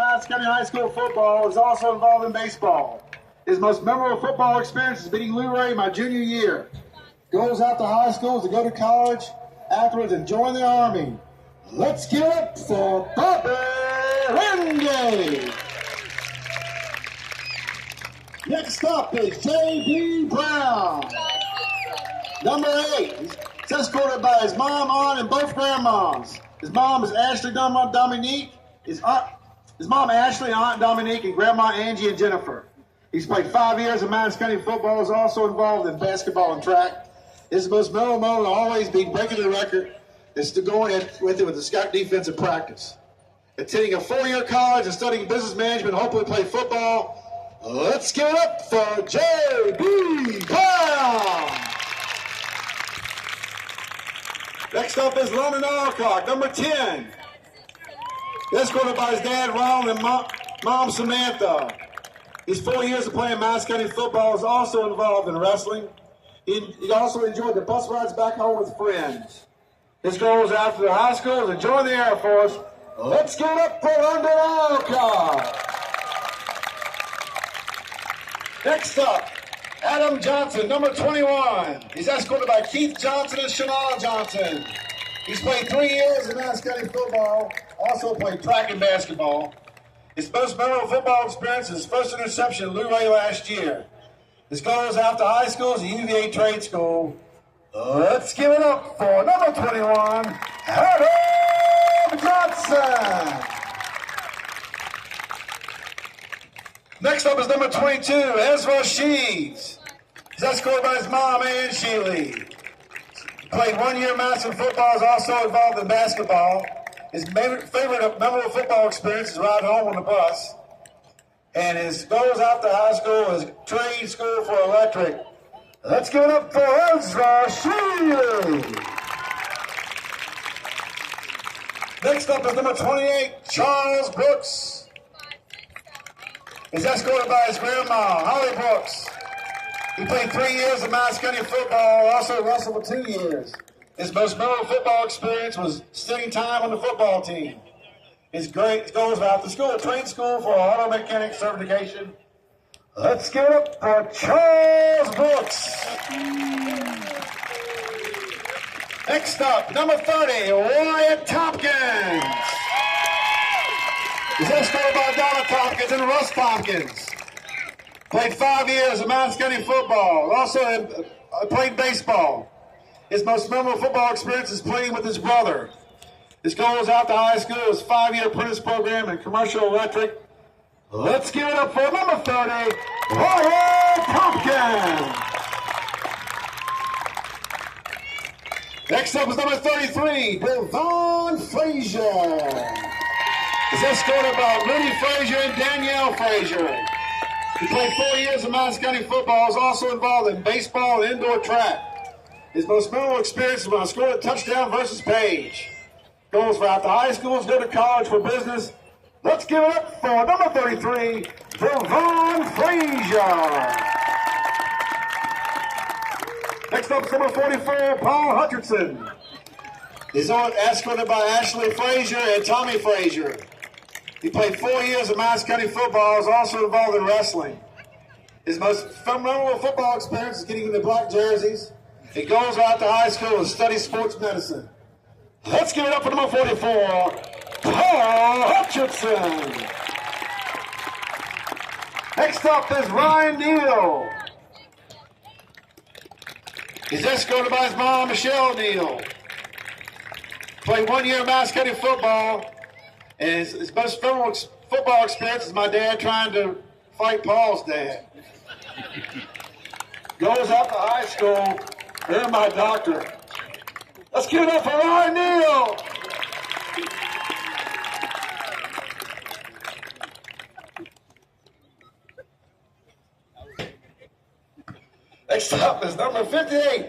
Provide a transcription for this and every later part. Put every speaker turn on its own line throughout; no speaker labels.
Madison County High School football is also involved in baseball. His most memorable football experience is beating Lou Ray my junior year. Goes out to high school to go to college, afterwards and join the Army. Let's give it up for Bobby Renge. Next up is J.B. Brown. Number 8. He's escorted by his mom, aunt, and both grandmas. His mom is Ashley Dominique. His mom Ashley, aunt Dominique, and grandma Angie and Jennifer. He's played 5 years of Madison County football. Is also involved in basketball and track. His most memorable moment will always be breaking the record. Is to go in with it with the scout defensive practice. Attending a 4-year college and studying business management, hopefully play football. Let's give it up for J.B. Brown. Next up is London Alcock, number 10. Escorted by his dad, Ron, and mom, Samantha. He's 4 years of playing Madison County football. Is also involved in wrestling. He also enjoyed the bus rides back home with friends. His goals after the high school is to join the Air Force. Let's give it up for London Alcock. Next up, Adam Johnson, number 21. He's escorted by Keith Johnson and Shanal Johnson. He's played 3 years in Madison County football, also played track and basketball. His most memorable football experience is his first interception at Lou Ray last year. His goals after high school is the UVA Trade School. Let's give it up for number 21, Adam Johnson. Next up is number 22, Ezra Sheaves. He's escorted by his mom, Ann Sheely. Played 1 year Madison football, is also involved in basketball. His favorite memorable football experience is ride home on the bus. And his goals after high school is trade school for electric. Let's give it up for Ezra Sheely. Next up is number 28, Charles Brooks. He's escorted by his grandma, Holly Brooks. He played 3 years of Madison County football, also wrestled for 2 years. His most memorable football experience was sitting time on the football team. His goals after school, trade school for auto mechanic certification. Let's give it up for Charles Brooks. Next up, number 30, Wyatt Tompkins. He's escorted by Donna Tompkins and Russ Tompkins. Played 5 years of Madison County football. Also played baseball. His most memorable football experience is playing with his brother. His goals after high school is 5-year apprentice program in commercial electric. Let's give it up for number 30, Wyatt Tompkins. Next up is number 33, Devon Frazier. He's escorted by Rudy Frazier and Danielle Frazier. He played 4 years of Madison County football, is also involved in baseball and indoor track. His most memorable experience is when I scored a touchdown versus Page. Goals for after high schools, go to college for business. Let's give it up for number 33, Devon Frazier. Next up is number 44, Paul Hutchinson. He's escorted by Ashley Frazier and Tommy Frazier. He played 4 years of Madison County football, is also involved in wrestling. His most memorable football experience is getting in the black jerseys. He goes out to high school and studies sports medicine. Let's give it up for number 44, Paul Hutchinson. Next up is Ryan Neal. He's escorted by his mom, Michelle Neal. Played 1 year of Madison County football, and his most memorable football experience is my dad trying to fight Paul's dad. Goes out to high school, earned my doctorate. Let's give it up for Ryan Neal. Next up is number 58,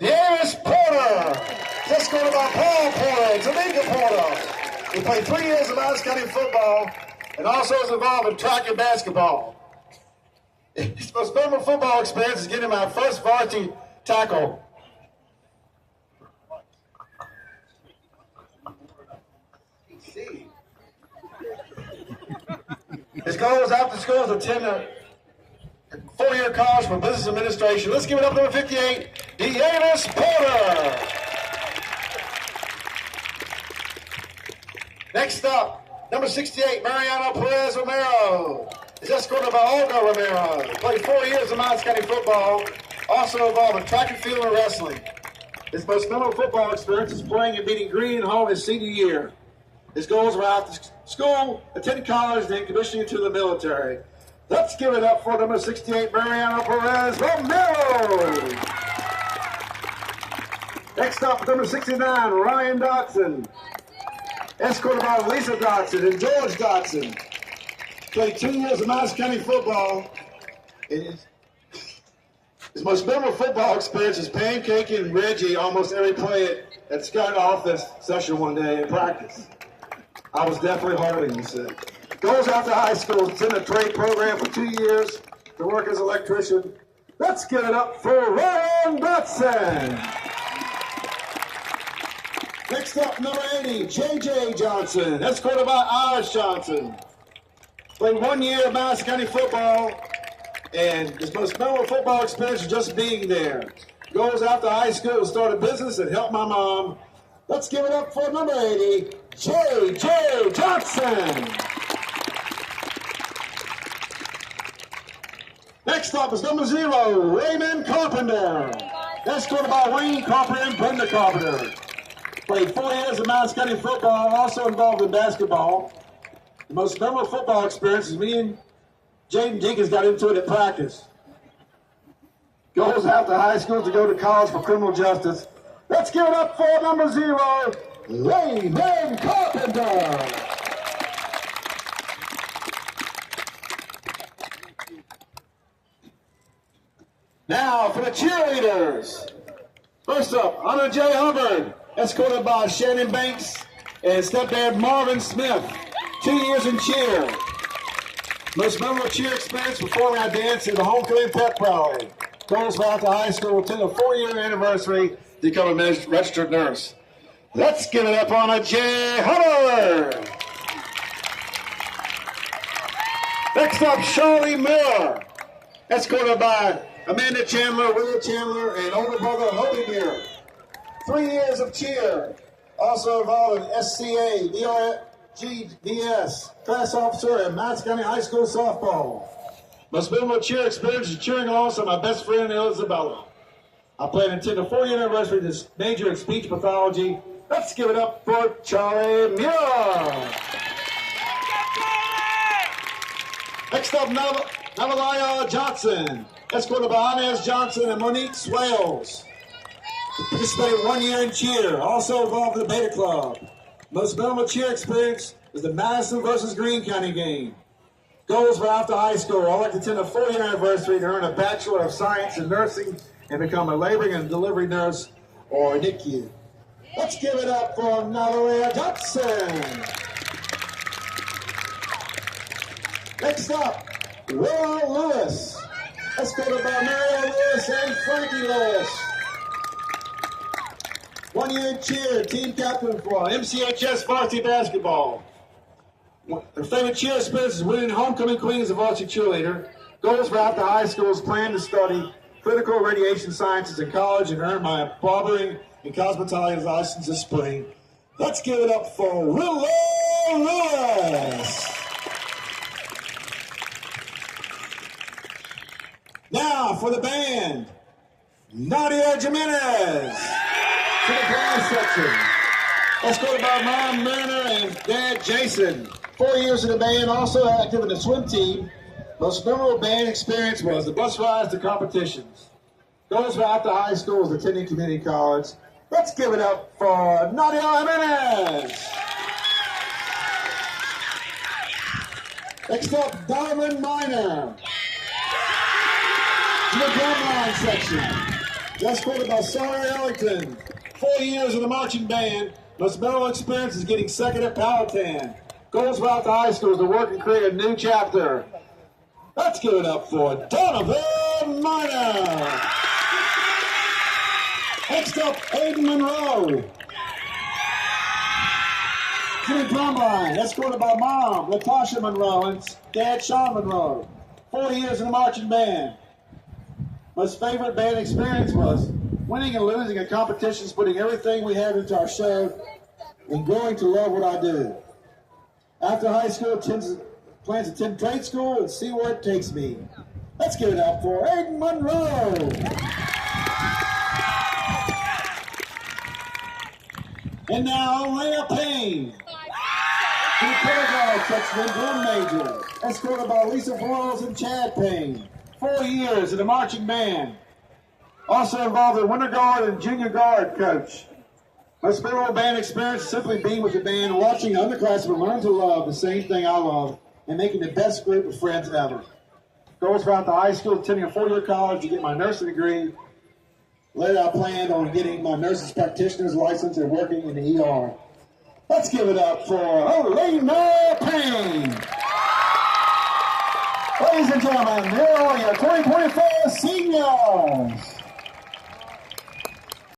Davis Porter. Just going by Paul Porter, Tamika Porter. He played 3 years of Madison County football and also is involved in track and basketball. His most memorable football experience is getting my first varsity tackle. His goal is after school to attend a four-year college for business administration. Let's give it up to number 58, Deavis Porter. Next up, number 68, Mariano Perez Romero. Is escorted by Olga Romero. Played 4 years of Madison County football, also involved in track and field and wrestling. His most memorable football experience is playing and beating Green and home his senior year. His goals were after school, attend college, then commissioning into the military. Let's give it up for number 68, Mariano Perez Romero. Next up, number 69, Ryan Dotson. Escorted by Lisa Dotson and George Dotson. Played 2 years of Madison County football. His most memorable football experience is pancaking Reggie almost every play at Scott office session one day in practice. I was definitely harder than you said. Goes after high school, attend a trade program for 2 years to work as an electrician. Let's give it up for Ryan Dotson. Next up, number 80, J.J. Johnson, escorted by Irish Johnson. Played 1 year of Madison County football, and his most memorable football experience is just being there. Goes after high school to start a business and help my mom. Let's give it up for number 80, J.J. Johnson. Next up is number 0, Raymond Carpenter. Escorted by Wayne Carpenter and Brenda Carpenter. Played 4 years of Madison County football, also involved in basketball. The most memorable football experience is me and Jaden Jenkins got into it at practice. Goes after high school to go to college for criminal justice. Let's give it up for number 0, Raymond Carpenter. Now for the cheerleaders. First up, Hunter J. Hubbard, escorted by Shannon Banks and stepdad Marvin Smith. 2 years in cheer. Most memorable cheer experience performing our dance in the homecoming pep rally. Goes back to high school, attend a 4-year anniversary to become a registered nurse. Let's give it up on a J. Hubbard. Next up, Charlie Miller, escorted by Amanda Chandler, William Chandler, and older brother Hobie Miller. 3 years of cheer. Also involved in SCA, DRGDS, class officer at Madison County High School softball. Most memorable cheer experience is cheering alongside my best friend Isabella. I plan to attend a 4-year anniversary to major in speech pathology. Let's give it up for Charlie Muir. Next up, Navalaya Johnson, escorted by Inez Johnson and Monique Swales. Participated 1 year in cheer, also involved in the Beta Club. Most memorable cheer experience is the Madison versus Greene County game. Goals for after high school. I'd like to attend a 4-year anniversary to earn a Bachelor of Science in Nursing and become a laboring and delivery nurse or a NICU. Let's give it up for Navalaya Johnson. Next up, Will Lewis, escorted by Mario Lewis and Frankie Lewis. 1 year in cheer, team captain for MCHS varsity basketball. Their favorite cheer experience is winning homecoming queen as a varsity cheerleader. Goals for after high school is plan to study clinical radiation sciences in college and earn my barbering and cosmetology license this spring. Let's give it up for Willow Lewis. Now for the band, Nadia Jimenez. To the brass section, escorted by Mom Mariner and Dad Jason. 4 years in the band, also active in the swim team. Most memorable band experience was the bus rides to competitions. Goes for after high school was attending community college. Let's give it up for Nadia Jimenez. Next up, Donovan Miner. To the drumline section, escorted by Sarah Ellington. 4 years in the marching band. Most memorable experience is getting second at Powhatan. Goals for after high school is to work and create a new chapter. Let's give it up for Donovan Miner. Next up, Aiden Monroe. Jimmy Plumline, escorted by Mom, Latasha Monroe, and Dad, Sean Monroe. 4 years in the marching band. Most favorite band experience was winning and losing in competitions, putting everything we have into our show, and growing to love what I do. After high school, plans to attend trade school and see where it takes me. Let's give it up for Aiden Monroe. And now, Leah Payne. The Paraguay freshman drum major, escorted by Lisa Flores and Chad Payne. 4 years in the marching band. Also involved in winter guard and junior guard coach. Most favorite band experience is simply being with the band, watching underclassmen learn to love the same thing I love, and making the best group of friends ever. Goals throughout the high school, attending a 4-year college to get my nursing degree. Later, I planned on getting my nurse's practitioner's license and working in the ER. Let's give it up for Elena Payne. Ladies and gentlemen, here are your 2024 seniors.